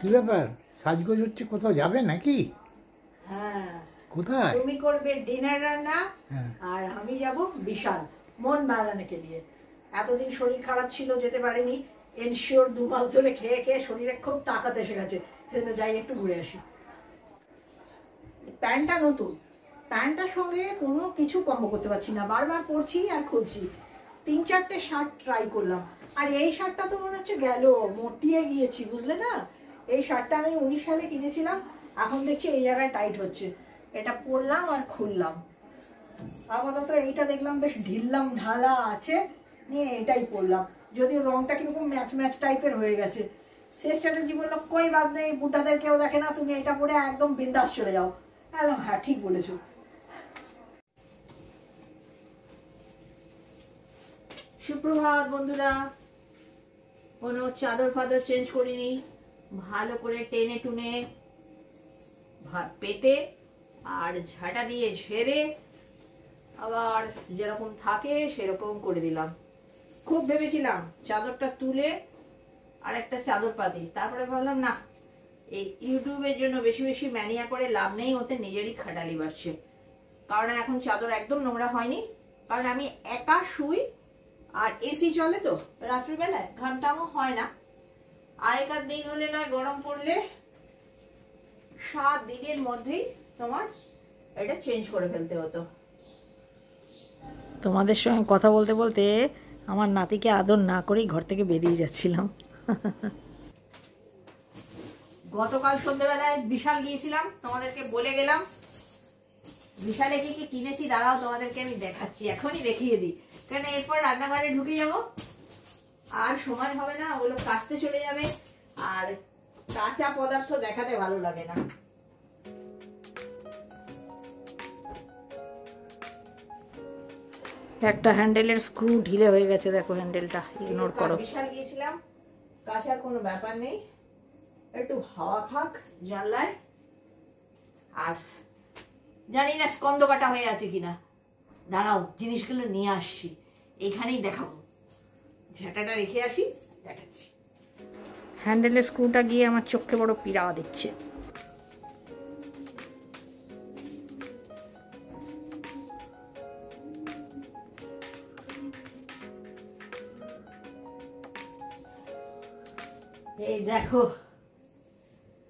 কি ব্যাপার, সাজগোজ হচ্ছে, কোথাও যাবে নাকি? হ্যাঁ, কোথায়? তুমি করবে ডিনার রান্না, হ্যাঁ। আর আমি যাব বিশাল মন বাড়ানোকে নিয়ে। এতদিন শরীর খারাপ ছিল, যেতে পারিনি। এনশিওর 2 মাস ধরে খেয়ে খেয়ে শরীরে খুব তাকাত এসে গেছে, সেজন্য যাই একটু ঘুরে আসি। প্যান্টটা নতুন, প্যান্টটার সঙ্গে কোনো কিছু কম্বো করতে পারছি না, বারবার পরছি আর খুঁজছি। 3-4টে শার্ট ট্রাই করলাম, আর এই শার্টটা তো মনে হচ্ছে গেল, মটিয়ে গিয়েছি, বুঝলে না? এই শার্টটা আমি 19 সালে কিনেছিলাম, এখন দেখছি এই জায়গায় টাইট হচ্ছে। এটা পরলাম আর খুললাম। আপাতত এইটা দেখলাম বেশ ঢিললাম ঢালা আছে, নিয়ে এটাই পরলাম। যদিও রংটা কিরকম ম্যাচ ম্যাচ টাইপের হয়ে গেছে। শেষ চ্যাটার্জি বললো, কই বাদ নেই, বুড্ঢাদের কেউ দেখে না, তুমি এটা পরে একদম বিন্দাস চলে যাও। হ্যাঁ, ঠিক বলেছো। সুপ্রভাত বন্ধুরা। কোনো চাদর ফাদর চেঞ্জ করিনি, ভালো করে টেনে টুনে ভাত পেতে আর ঝাঁটা দিয়ে ঝেড়ে আবার যেরকম থাকে সেরকম করে দিলাম। খুব ভেবেছিলাম চাদরটা তুলে আর একটা চাদর পাতি, তারপরে ভাবলাম না, এই ইউটিউবের জন্য বেশি বেশি ম্যানিয়া করে লাভ নেই, ওতে নিজেরই খাটালি বাড়ছে। কারণ এখন চাদর একদম নোংরা হয়নি, কারণ আমি একা শুই আর এসি চলে, তো রাত্রিবেলায় ঘামটামও হয় না। আগেকার দিন হলে নয়, গরম পড়লে 7 দিনের মধ্যেই তোমার এটা চেঞ্জ করে ফেলতে হতো। তোমাদের সঙ্গে কথা বলতে বলতে আমার নাতিকে আদর না করেই ঘর থেকে বেরিয়ে যাচ্ছিলাম। গতকাল সন্ধ্যেবেলায় বিশাল গিয়েছিলাম, তোমাদেরকে বলে গেলাম। বিশালে কি কি কিনেছি দাঁড়াও তোমাদেরকে আমি দেখাচ্ছি, এখনই দেখিয়ে দিই, কারণ এরপর রান্নাঘরে ঢুকে যাব আর সময় হবে না, ওগুলো কাচতে চলে যাবে, আর কাঁচা পদার্থ দেখাতে ভালো লাগে না। একটা হ্যান্ডেলের স্ক্রু ঢিলে হয়ে গেছে, দেখো হ্যান্ডেলটা, ইগনোর করো। বিশাল গিয়েছিলাম, কাঁচার কোনো ব্যাপার নেই, একটু হাওয়া খাক জানলায়। আর জানি না স্কন্দ কাটা হয়ে আছে কিনা, দাঁড়াও জিনিসগুলো নিয়ে আসছি, এখানেই দেখাবো। ঝাঁটাটা রেখে আসি, দেখাচ্ছি। হ্যান্ডেলের স্ক্রুটা গিয়ে আমার চোখে বড় পীড়া দিচ্ছে। এই দেখো,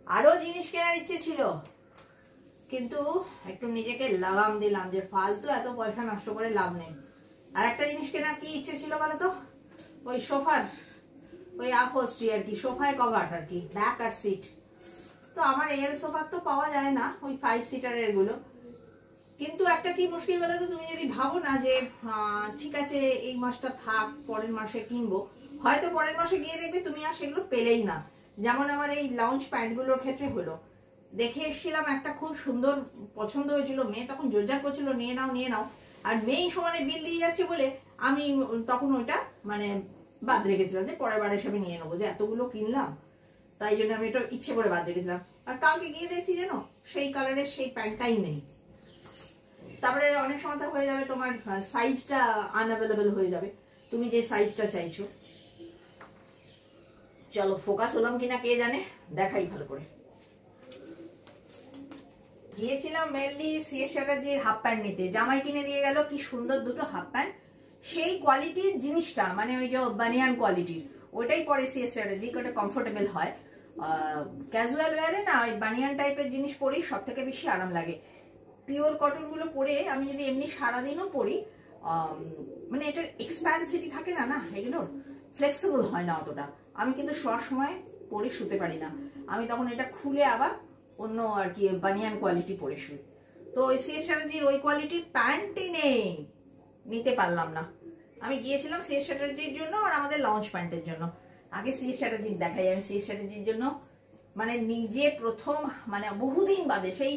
আরো জিনিস কেনার ইচ্ছে ছিল, কিন্তু একটু নিজেকে লাগাম দিলাম যে ফালতু এত পয়সা নষ্ট করে লাভ নেই। আর একটা জিনিস কেনার কি ইচ্ছে ছিল বলো তো, ওই সোফার ওই আপহোস্ট্রি আর কি, সোফায় কভার আর কি, ব্যাক আর সিট। তো আমার এল সোফার তো পাওয়া যায় না, ওই 5 সিটারের গুলো। কিন্তু একটা কি মুশকিল বলো তো, তুমি যদি ভাবো না যে ঠিক আছে এই মাসটা থাক, পরের মাসে কিনবো, হয়তো পরের মাসে গিয়ে দেখবে তুমি আর সেগুলো পেলেই না। যেমন আমার এই লাউঞ্জ প্যান্টগুলোর ক্ষেত্রে হলো, দেখে এসেছিলাম একটা খুব সুন্দর, পছন্দ হয়েছিল, মেয়ে তখন জোরজার করছিল নিয়ে নাও নিয়ে নাও, আর মেয়েই সমানে বিল দিয়ে যাচ্ছে বলে আমি তখন ওইটা মানে বাদ রেখেছিলাম, যে পরের বার এসে আমি নিয়ে নেবো, যে এতগুলো কিনলাম, তাই জন্য আমি এটা ইচ্ছে করে বাদ রেখেছিলাম। আর কালকে গিয়ে দেখছি যেন সেই কালারের সেই প্যান্টটাই নেই। তারপরে অনেক সময় তো হয়ে যাবে তোমার সাইজটা আনঅ্যাভেলেবল হয়ে যাবে, তুমি যে সাইজটা চাইছো। চলো ফোকাস হলাম কিনা কে জানে, দেখাই ভালো করে। গিয়েছিলাম মেনলি সিএস চ্যাটার্জির হাফ প্যান্ট নিতে, জামাই কিনে দিয়ে গেল কি সুন্দর দুটো হাফ প্যান্ট, সেই কোয়ালিটির জিনিসটা, মানে ওই যে বানিয়ান কোয়ালিটির, ওইটাই পরে সিএস চ্যাটার্জি, ওটা কমফোর্টেবল হয়। ক্যাজুয়াল ওয়ারে না ওই বানিয়ান টাইপের জিনিস পরেই সব থেকে বেশি আরাম লাগে। পিওর কটন গুলো পরে আমি যদি এমনি সারাদিনও পরি, মানে এটার এক্সপ্যান্সিটি থাকে না, না এগুলোর ফ্লেক্সিবল হয় না অতটা। আমি কিন্তু সব সময় পরে শুতে পারি না, আমি তখন এটা খুলে আবার অন্য আর কি বানিয়ান কোয়ালিটি পরে শুই। তো ওই সিএস চ্যাটার্জির ওই কোয়ালিটির প্যান্টই নেই, নিতে পারলাম না। আমি গিয়েছিলাম সিএস চ্যাটার্জির জন্য আর আমাদের লঞ্চ প্যান্টের জন্য। আগে সিএস চ্যাটার্জির দেখাই, আমি সিএস চ্যাটার্জির জন্য মানে নিজে প্রথম, মানে বহুদিন বাদে, সেই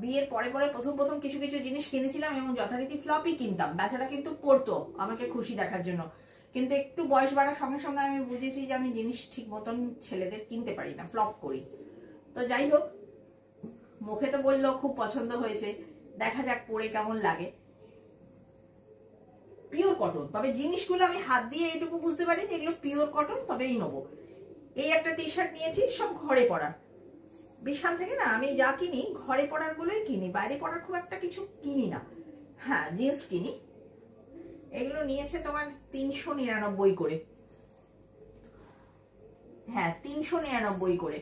বিয়ের পরে পরে প্রথম প্রথম কিছু কিছু জিনিস কিনেছিলাম, এবং যথারীতি ফ্লপই কিনতাম। বেচারা কিন্তু পড়তো আমাকে খুশি দেখার জন্য, কিন্তু একটু বয়স বাড়ার সঙ্গে সঙ্গে আমি বুঝেছি যে আমি জিনিস ঠিক মতন ছেলেদের কিনতে পারি না, ফ্লপ করি। তো যাই হোক, মুখে তো বললো খুব পছন্দ হয়েছে, দেখা যাক পরে কেমন লাগে। পিওর কটন, তবে জিনিসগুলো আমি হাত দিয়ে এইটুকু বুঝতে পারি যে এগুলো পিওর কটন, তবেই নেবো। এই একটা টি শার্ট নিয়েছি, সব ঘরে পরার। বিশাল থেকে না আমি যা কিনি ঘরে পরার গুলোই কিনি, বাইরে পরার খুব একটা কিছু কিনি না। হ্যাঁ, জিন্স কিনি। এগুলো নিয়েছে তোমার 399 করে। হ্যাঁ, 399 করে।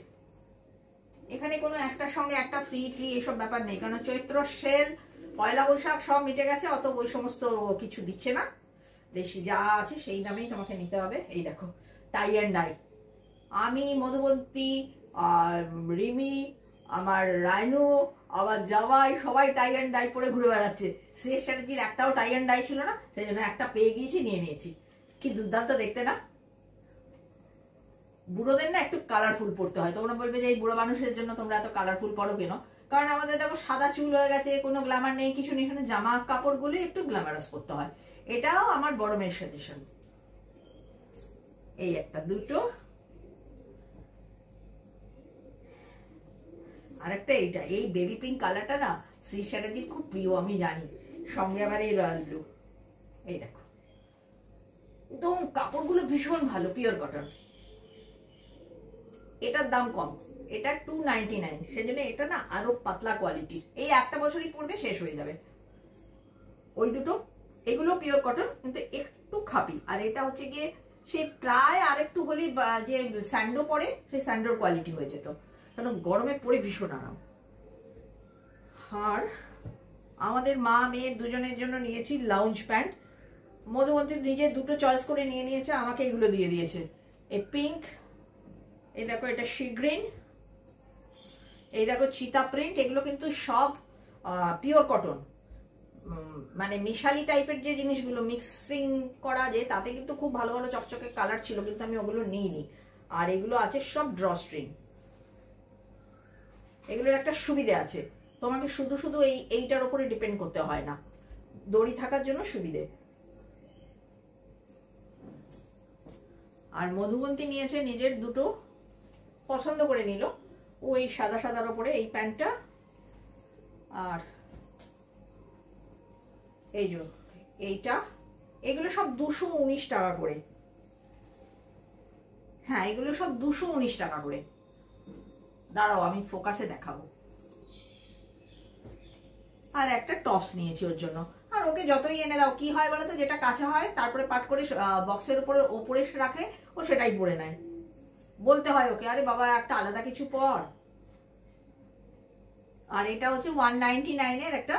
এখানে কোনো একটার সঙ্গে একটা ফ্রি ট্রি এসব ব্যাপার নেই, কারণ চৈত্র সেল, পয়লা বৈশাখ সব মিটে গেছে, অত ওই সমস্ত কিছু দিচ্ছে না। বেশি যা আছে সেই দামেই তোমাকে নিতে হবে। এই দেখো, টাই অ্যান্ড ডাই। আমি, মধুবন্তী, আর রিমি, আমার রায়নু, আমার জামাই সবাই টাই অ্যান্ড ডাই পরে ঘুরে বেড়াচ্ছে। সিএস চ্যাটার্জির একটাও টাই অ্যান্ড ডাই ছিল না, সেই জন্য একটা পেয়ে গিয়েছি, নিয়ে নিয়েছি। কি দুর্দান্ত দেখতে না? বুড়োদের না একটু কালারফুল পড়তে হয়। তোমরা বলবে যে এই বুড়ো মানুষের জন্য তোমরা এত কালারফুল পড়ো কেন? কারণ আমাদের দেখো সাদা চুল হয়ে গেছে, কোনো গ্ল্যামার নেই, কিছু নেই। এখানে জামা কাপড়গুলো একটু গ্ল্যামারাস পড়তে হয়। এটাও আমার বড় মেয়ের সাজেশন। এই একটা, দুটো, আর একটা এইটা। এই বেবি পিঙ্ক কালারটা না শ্রী চ্যাটার্জির খুব প্রিয়, আমি জানি। সঙ্গে আবার এই রয়্যাল ব্লু। এই দেখো, একদম কাপড়গুলো ভীষণ ভালো, পিওর কটন। এটার দাম কম, এটা 299, সেজন্য এটা না আরো পাতলা কোয়ালিটির। এই একটা বছরই পড়বে, শেষ হয়ে যাবে। ওই দুটো, এগুলো পিওর কটন কিন্তু একটু খাপি। আর এটা হচ্ছে গিয়ে সে প্রায় আরেকটু হলে যে স্যান্ডো পরে, সেই স্যান্ডোর কোয়ালিটি হয়ে যেত, কারণ গরমে পরে ভীষণ আরাম। আর আমাদের মা মেয়ের দুজনের জন্য নিয়েছি লাউঞ্জ প্যান্ট। মধুবন্তী নিজে দুটো চয়েস করে নিয়ে নিয়েছে, আমাকে এগুলো দিয়ে দিয়েছে। এই পিঙ্ক, এই দেখো এটা সি গ্রিন, এই দেখো চিতা প্রিন্ট। এগুলো কিন্তু সব পিওর কটন, মানে মিশালি টাইপের যে জিনিসগুলো মিক্সিং করা যে, তাতে কিন্তু খুব ভালো ভালো চকচকে কালার ছিল, কিন্তু আমি ওগুলো নিইনি। আর এগুলো আছে সব ড্রস্ট্রিং। এগুলোর একটা সুবিধে আছে, তোমাকে শুধু শুধু এইটার উপরে ডিপেন্ড করতে হয় না, দড়ি থাকার জন্য সুবিধে। আর মধুবন্তী নিয়েছে নিজের দুটো, পছন্দ করে নিল। ওই সাদা সাদার উপরে এই প্যান্টটা, আর এই যে এইটা। এগুলো সব 219 টাকা করে। হ্যাঁ, এগুলো সব 219 টাকা করে। দাঁড়াও আমি ফোকাসে দেখাবো। আর একটা টপস নিয়েছি ওর জন্য। আর ওকে যতই এনে দাও, কি হয় বলতো, যেটা কাঁচা হয় তারপরে পাট করে বক্সের ওপরে রাখে, ও সেটাই পরে নেয়। বলতে হয় ওকে, আরে বাবা একটা আলাদা কিছু পর। আর এটা হচ্ছে 199 এর একটা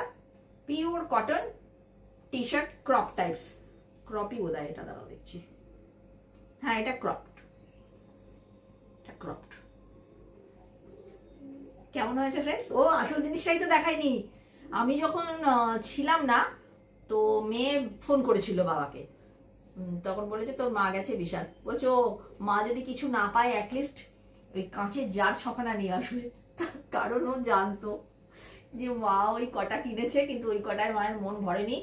pure cotton T shirt, crop types. ক্রপই বোধহয় এটা, দাঁড়াও দেখছি। হ্যাঁ, এটা ক্রপড। এটা ক্রপড। কেমন হয়েছে ফ্রেন্ডস? ও আসল জিনিসটাই তো দেখায়নি। আমি যখন ছিলাম না, তো মেয়ে ফোন করেছিল বাবাকে, তখন বলেছে তোর মা গেছে বিশাল। বলছে ও মা যদি কিছু না পায় অ্যাটলিস্ট ওই কাঁচের জার ছখানা নিয়ে আসবে। কারণ ও জানতো যে মা ওই কটা কিনেছে, কিন্তু ওই কটায় মায়ের মন ভরেনি।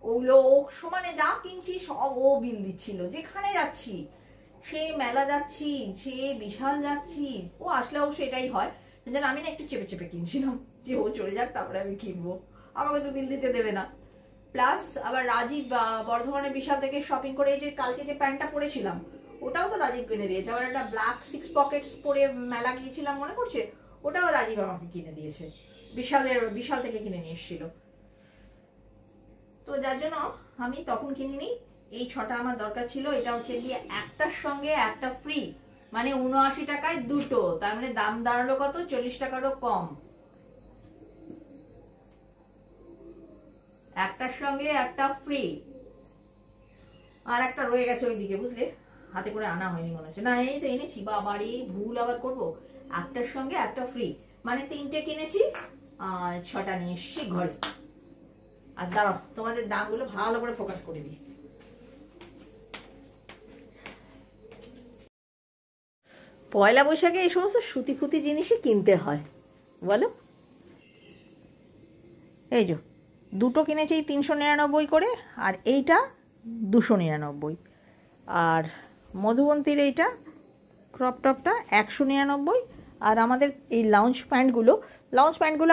ওগুলো ও সমানে যা কিনছি সব ও বিল দিচ্ছিল। যেখানে যাচ্ছি, সে মেলা যাচ্ছি, সে বিশাল যাচ্ছি, ও আসলেও সেটাই হয়। আমি না একটু চেপে চেপে কিনছিলাম, যে ও চলে যাক তারপরে আমি কিনবো, আমাকে তো বিল দিতে দেবে না। প্লাস আবার রাজীব বর্ধমানের বিশাল থেকে শপিং করে এই যে কালকে যে প্যান্টটা পরেছিলাম, ওটাও তো রাজীব কিনে দিয়েছে। আবার একটা ব্ল্যাক 6 পকেটস পরে মেলা গিয়েছিলাম, মনে পড়ছে? ওটাও রাজীব আমাকে কিনে দিয়েছে, বিশাল থেকে কিনে নিয়ে এসেছিল। তো যার জন্য আমি তখন কিনিনি। এই 6টা আমার দরকার ছিল। এটা হচ্ছে গিয়ে একটার সঙ্গে একটা ফ্রি, মানে 79 টাকায় দুটো। তার মানে দাম দাঁড়ালো কত? 40 টাকারও কম। একটার সঙ্গে একটা ফ্রি। আর একটা রয়ে গেছে ওইদিকে, বুঝলে, হাতে করে আনা হয়নি মনে হচ্ছে। না, এই তো এনেছি, বাবারে ভুল আবার করবো। একটার সঙ্গে একটা ফ্রি, মানে 3টে কিনেছি, 6টা নিয়ে এসছি ঘরে। আর দাঁড়াও তোমাদের দামগুলো ভালো করে ফোকাস করে দিই। পয়লা বৈশাখে এই সমস্ত সুতি ফুতি জিনিসই কিনতে হয়, বলো। এই যে দুটো কিনেছি 399 করে, আর এইটা 299। আর মধুবন্তীর এইটা ক্রপ টপটা 199। আর আমাদের এই লাউঞ্জ প্যান্টগুলো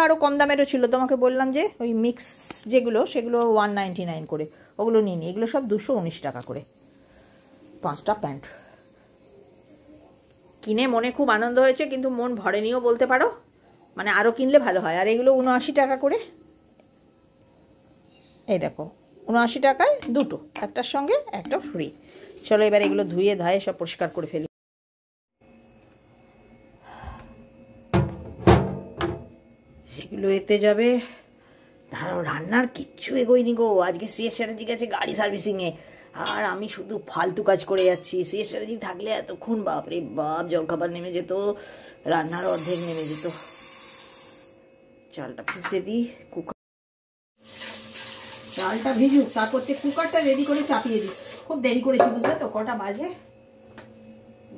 আরও কম দামেরও ছিল। তোমাকে বললাম যে ওই মিক্স যেগুলো, সেগুলো 199 করে, ওগুলো নিয়ে নিই। এগুলো সব 219 টাকা করে 5টা প্যান্ট। কিনে মনে খুব আনন্দ হয়েছে, কিন্তু মন ভরেনিও বলতে পারো, মানে আরও কিনলে ভালো হয়। আর এগুলো 79 টাকা করে, এই দেখো 79 টাকায় দুটো, একটার সঙ্গে একটা ফ্রি। চলো এবার এগুলো ধুয়ে ধায়ে সব পরিষ্কার করে ফেলি। এগুলো এতে যাবে। দাঁড়াও, রান্নার কিচ্ছু এগোয়নি গো। আজকে সিএস চ্যাটার্জি গেছে গাড়ি সার্ভিসিংয়ে, আর আমি শুধু ফালতু কাজ করে যাচ্ছি। সিএস চ্যাটার্জি থাকলে এতক্ষণ বাপরে বাপ জলখাবার নেমে যেত, রান্নার অর্ধেক নেমে যেত। চালটা ভিজতে দিই, কুকার চালটা ভিজুক, তা করতে কুকারটা রেডি করে চাপিয়ে দিই। খুব দেরি করেছি বুঝলে তো, কটা বাজে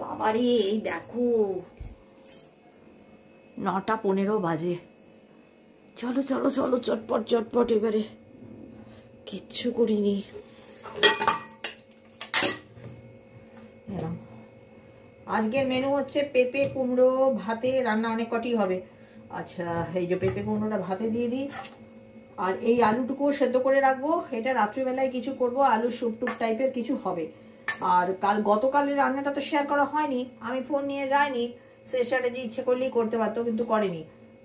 বাবারে, এই দেখো 9:15 বাজে। চলো চলো চলো চটপট চটপট, এবারে কিচ্ছু করিনি। আজকের মেনু হচ্ছে পেঁপে কুমড়ো ভাতে রান্না, অনেক কটি হবে। আচ্ছা, এই যে পেঁপে কুমড়োটা ভাতে দিয়ে দিই, আর এই আলুটুকুও সেদ্ধ করে রাখবো। এটা রাত্রিবেলায় কিছু করব, আলু স্যুপ টুপ টাইপের কিছু হবে। আর গতকালের রান্নাটা তো শেয়ার করা হয়নি, আমি ফোন নিয়ে যাইনি। সে স্ট্র্যাটেজি ইচ্ছে করলেই করতে পারতো, কিন্তু করেনি।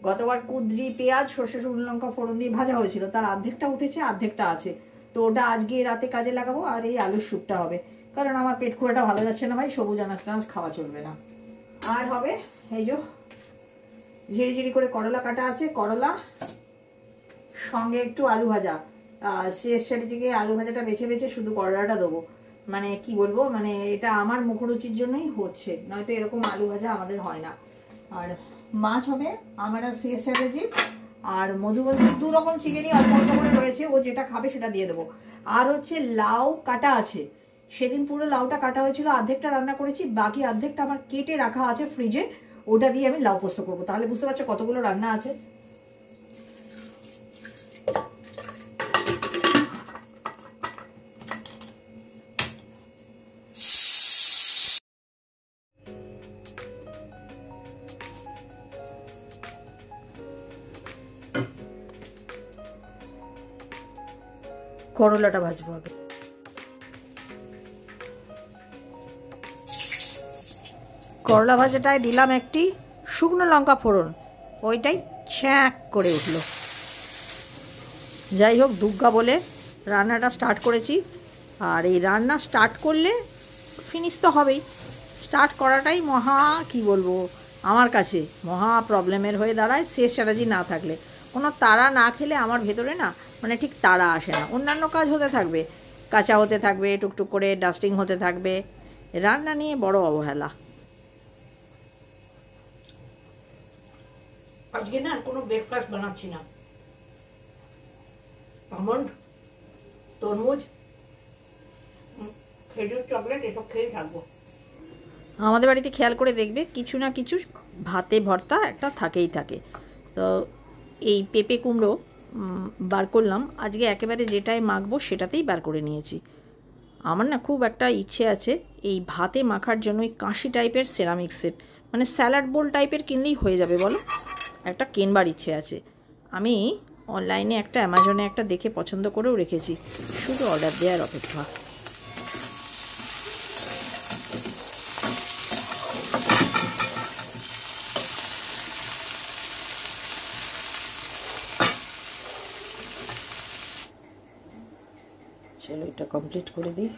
গতবার কুঁদরি পেঁয়াজ সর্ষে শুকনো লঙ্কা ফোড়ন দিয়ে ভাজা হয়েছিল, তার অর্ধেকটা উঠেছে, অর্ধেকটা আছে। তো ওটা আজকে রাতে কাজে লাগাবো। আর এই আলুর স্যুপটা হবে, কারণ আমার পেট খুব একটা ভালো যাচ্ছে না ভাই, সবুজ আনাজ টানাজ খাওয়া চলবে না। আর হবে এই যে ঝিরি ঝিরি করে করলা কাটা আছে, করলা সঙ্গে একটু আলু ভাজা। শেষ স্ট্র্যাটেজিকে আলু ভাজাটা বেছে বেছে শুধু করলাটা দেবো। মানে কি বলবো, মানে এটা আমার মুখরুচির জন্যই হচ্ছে, নয়তো এরকম আলু ভাজা আমাদের হয় না। আর মাছ হবে আমার আর শেষ স্ট্র্যাটেজি, আর মধুবন্তী 2 রকম চিকেনই অল্প অল্প করে রয়েছে, ও যেটা খাবে সেটা দিয়ে দেবো। আর হচ্ছে লাউ কাটা আছে, সেদিন পুরো লাউটা কাটা হয়েছিল, অর্ধেকটা রান্না করেছি, বাকি অর্ধেকটা আমার কেটে রাখা আছে ফ্রিজে, ওটা দিয়ে আমি লাউ পোস্ত করবো। তাহলে বুঝতে পারছো কতগুলো রান্না আছে। করলাটা ভাজবো আগে। করলা ভাজাটায় দিলাম একটি শুকনো লঙ্কা ফোড়ন, ওইটাই ছ্যাঁক করে উঠলো। যাই হোক, দুগ্গা বলে রান্নাটা স্টার্ট করেছি। আর এই রান্না স্টার্ট করলে ফিনিশ তো হবেই। স্টার্ট করাটাই মহা কি বলবো, আমার কাছে মহা প্রবলেমের হয়ে দাঁড়ায় শেষ স্ট্র্যাটেজি না থাকলে। কোনো তাড়া না খেলে আমার ভেতরে না, মানে ঠিক তাড়া আসে না। অন্যান্য কাজ হতে থাকবে, কাঁচা হতে থাকবে, টুকটুক করে ডাস্টিং হতে থাকবে, রান্না নিয়ে বড় অবহেলা। আজকে না কোনো ব্রেকফাস্ট বানাচ্ছি না, আমন্ড, তরমুজ, খেজুর, চকলেট এসব খেয়েই থাকবো। আমাদের বাড়িতে খেয়াল করে দেখবে কিছু না কিছু ভাতে ভর্তা একটা থাকেই থাকে। তো এই পেঁপে কুমড়ো বার করলাম, আজকে একেবারে যেটাই মাখবো সেটাতেই বার করে নিয়েছি। আমার না খুব একটা ইচ্ছে আছে এই ভাতে মাখার জন্য ওই কাঁশি টাইপের সেরামিক সেট, মানে স্যালাড বোল টাইপের কিনলেই হয়ে যাবে বলো, একটা কেনবার ইচ্ছে আছে। আমি অনলাইনে একটা, অ্যামাজনে একটা দেখে পছন্দ করেও রেখেছি, শুধু অর্ডার দেওয়ার অপেক্ষা। চলো এটা কমপ্লিট করে দিই।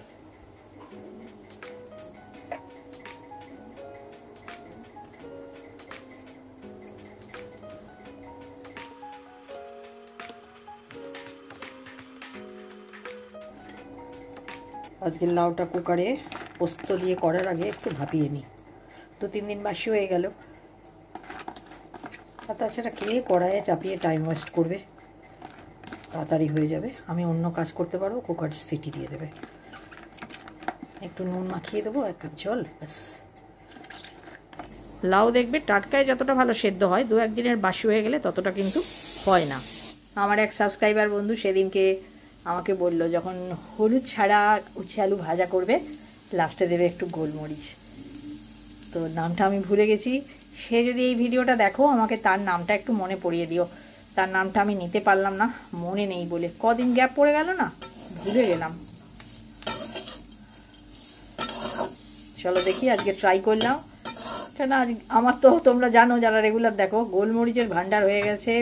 আজকে লাউটা কুকারে পোস্ত দিয়ে করার আগে একটু ভাপিয়ে নিই, 2-3 দিন বাসি হয়ে গেল। আর তাছাড়া কে কড়াইয়ে চাপিয়ে টাইম ওয়েস্ট করবে, তাড়াতাড়ি হয়ে যাবে। আমি অন্য কাজ করতে পারবো, কুকার সিটি দিয়ে দেবে। একটু নুন মাখিয়ে দেবো, 1 কাপ জল, ব্যাস। লাউ দেখবে টাটকায় যতটা ভালো সেদ্ধ হয়, 2-1 দিনের বাসি হয়ে গেলে ততটা কিন্তু হয় না। আমার এক সাবস্ক্রাইবার বন্ধু সেদিনকে আমাকে বলল, যখন হলুদ ছাড়া উচ্ছে আলু ভাজা করবে লাস্টে দেবে একটু গোলমরিচ। তো নামটা আমি ভুলে গেছি, সে যদি এই ভিডিওটা দেখো আমাকে তার নামটা একটু মনে পড়িয়ে দিও। তার নামটা আমি নিতে পারলাম না, মনে নেই বলে, কদিন গ্যাপ পড়ে গেল না, ভুলে গেলাম। চলো দেখি, আজকে ট্রাই করলাম কেন আজ আমার তো তোমরা জানো যারা রেগুলার দেখো, গোলমরিচের ভান্ডার হয়ে গেছে,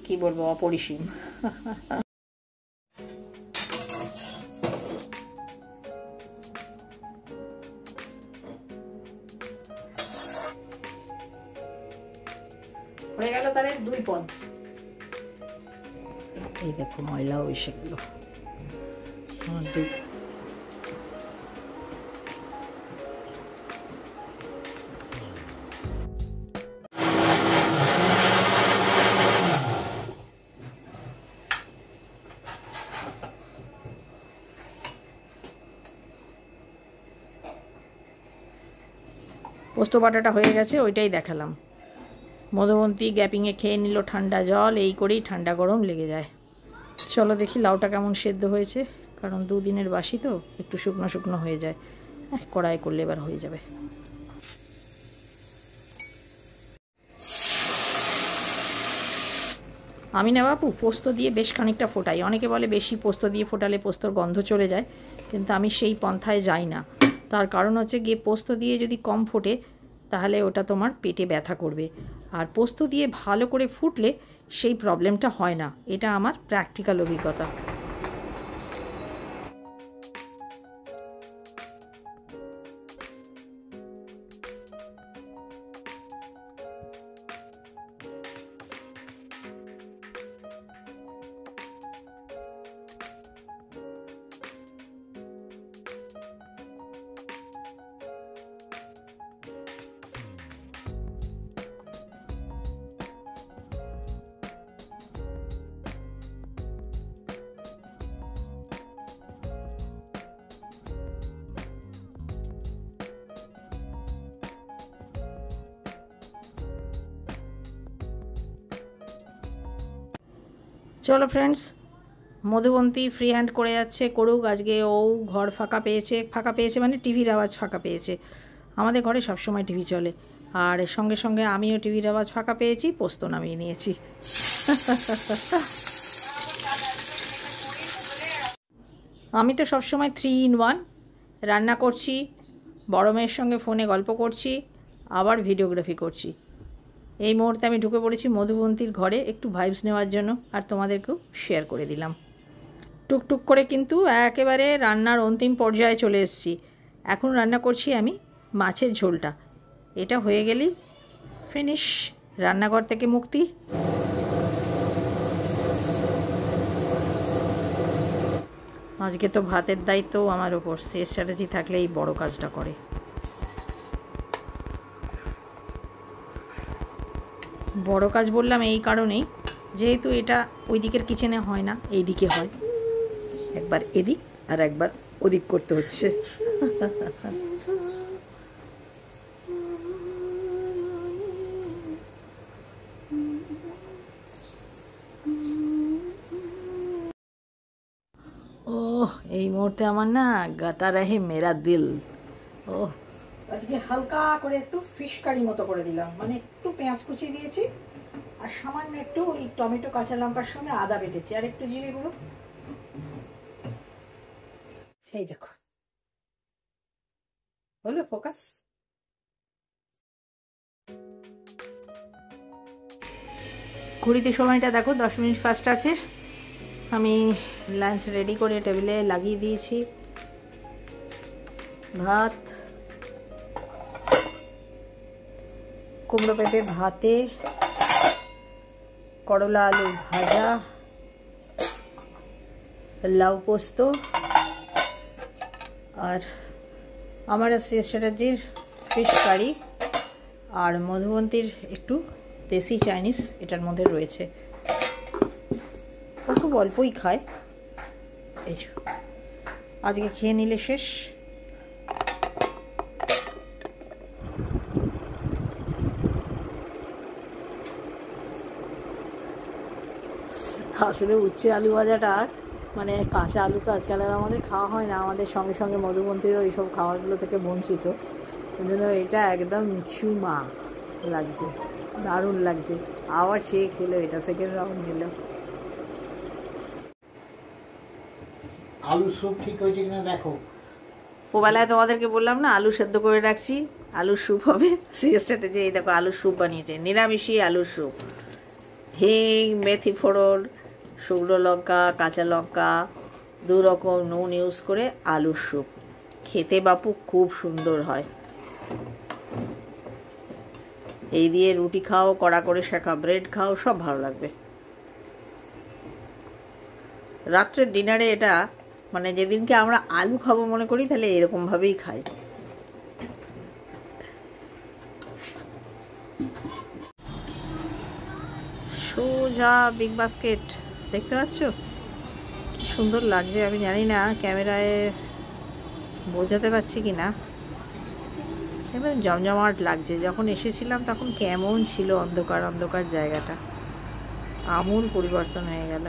কি বলবো, অপরিসীম। হয়ে গেল তাহলে 2 পদ। এই দেখো ময়লাও এসে গেল। পোস্ত বাটাটা হয়ে গেছে, ওইটাই দেখালাম। মধুবন্তী গ্যাপিংয়ে খেয়ে নিল ঠান্ডা জল, এই করেই ঠান্ডা গরম লেগে যায়। চলো দেখি লাউটা কেমন সেদ্ধ হয়েছে, কারণ 2 দিনের বাসি তো একটু শুকনো শুকনো হয়ে যায়। কড়াই করলে এবার হয়ে যাবে। আমি না বাপু পোস্ত দিয়ে বেশ খানিকটা ফোটাই। অনেকে বলে বেশি পোস্ত দিয়ে ফোটালে পোস্তর গন্ধ চলে যায়, কিন্তু আমি সেই পন্থায় যাই না। তার কারণ হচ্ছে গিয়ে পোস্ত দিয়ে যদি কম ফোটে তাহলে ওটা তোমার পেটে ব্যথা করবে, আর পোস্ত দিয়ে ভালো করে ফুটলে সেই প্রবলেমটা হয় না। এটা আমার প্র্যাকটিক্যাল অভিজ্ঞতা। চলো ফ্রেন্ডস, মধুবন্তী ফ্রি হ্যান্ড করে যাচ্ছে, করুক। আজকে ও ঘর ফাঁকা পেয়েছে মানে টিভির আওয়াজ ফাঁকা পেয়েছে। আমাদের ঘরে সবসময় টিভি চলে, আর সঙ্গে সঙ্গে আমিও টিভির আওয়াজ ফাঁকা পেয়েছি, পোস্ত নামিয়ে নিয়েছি। আমি তো সবসময় 3 in 1, রান্না করছি, বড় মেয়ের সঙ্গে ফোনে গল্প করছি, আবার ভিডিওগ্রাফি করছি। এই মুহূর্তে আমি ঢুকে পড়েছি মধুবন্তীর ঘরে একটু ভাইবস নেওয়ার জন্য, আর তোমাদেরকেও শেয়ার করে দিলাম। টুকটুক করে কিন্তু একেবারে রান্নার অন্তিম পর্যায়ে চলে এসেছি। এখন রান্না করছি আমি মাছের ঝোলটা। এটা হয়ে গেলেই ফিনিশ, রান্নাঘর থেকে মুক্তি। আজকে তো ভাতের দায়িত্ব আমার ওপর, শেষ স্ট্র্যাটেজি থাকলে এই বড় কাজটা করে। বড় কাজ বললাম এই কারণেই, যেহেতু এটা ওই দিকের কিচেনে হয় না, এই দিকে হয়। একবার এদিক আর একবার ওদিক করতে হচ্ছে। ওহ, এই মুহূর্তে আমার না গাতা রহে মেরা দিল। ওহ, আজকে হালকা করে একটু ফিশ কারি মতো করে দিলাম, মানে একটু পেঁয়াজ কুচি দিয়েছি আর সামান্য একটু ওই টমেটো কাঁচা লঙ্কার সঙ্গে আদা বেটেছি আর একটু জিরে গুঁড়ো। এই দেখো হলো ফোকাস। ঘড়িতে সময়টা দেখো 10 মিনিট ফাস্ট আছে। আমি লাঞ্চ রেডি করে টেবিলে লাগিয়ে দিয়েছি। ভাত, কুমড়ো পেঁপে ভাতে, করলা আলু ভাজা, লাউ পোস্ত, আর আমার শেষ স্ট্র্যাটেজির ফিশ কারি, আর মধুবন্তীর একটু দেশি চাইনিজ এটার মধ্যে রয়েছে। ও খুব অল্পই খায়। এই আজকে খেয়ে নিলে শেষ। আসলে উচ্ছে আলু ভাজাটা মানে কাঁচা আলু তো আজকাল আর আমাদের খাওয়া হয় না, আমাদের সঙ্গে সঙ্গে মধুবন্তীও এইসব খাবারগুলো থেকে বঞ্চিত। এই জন্য এটা একদম চুমা লাগছে, দারুণ লাগছে। আবার চেয়ে খেলো, এটা সেকেন্ড রাউন্ড নিল। আলু স্যুপ ঠিক হয়েছে কিনা দেখো। ওবেলায় তোমাদেরকে বললাম না আলু সেদ্ধ করে রাখছি, আলুর স্যুপ হবে। সিএসটাতে যে এই দেখো আলুর স্যুপ বানিয়েছে, নিরামিষই আলুর স্যুপ। হিং, মেথি ফোড়ন, শুকনো লঙ্কা, কাঁচা লঙ্কা, 2 রকম নুন ইউজ করে আলুর স্যুপ। খেতে বাপু খুব সুন্দর হয়। এই দিয়ে রুটি খাও, কড়া করে শেখা ব্রেড খাও, সব ভালো লাগবে। রাত্রের ডিনারে এটা মানে যেদিনকে আমরা আলু খাবো মনে করি তাহলে এরকমভাবেই খাই। সোজা বিগ বাস্কেট দেখতে পাচ্ছ কি সুন্দর লাগছে। আমি জানি না ক্যামেরায় বোঝাতে পারছি কি না, এবার জমজমাট লাগছে। যখন এসেছিলাম তখন কেমন ছিল অন্ধকার অন্ধকার জায়গাটা, আমূল পরিবর্তন হয়ে গেল।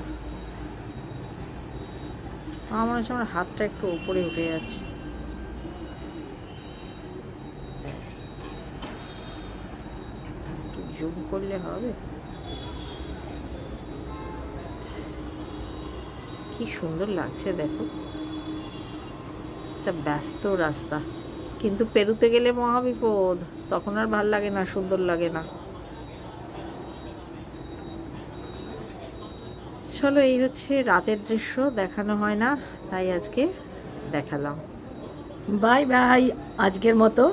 আমার মনে হচ্ছে আমার হাতটা একটু উপরে উঠে যাচ্ছে। একটু জুম করলে হবে। কি সুন্দর লাগছে দেখো, একটা ব্যস্ত রাস্তা, কিন্তু পেরুতে গেলে মহাবিপদ, তখন আর ভাল লাগে না, সুন্দর লাগে না। চলো, এই হচ্ছে রাতের দৃশ্য, দেখানো হয় না তাই আজকে দেখালাম। বাই বাই আজকের মতো।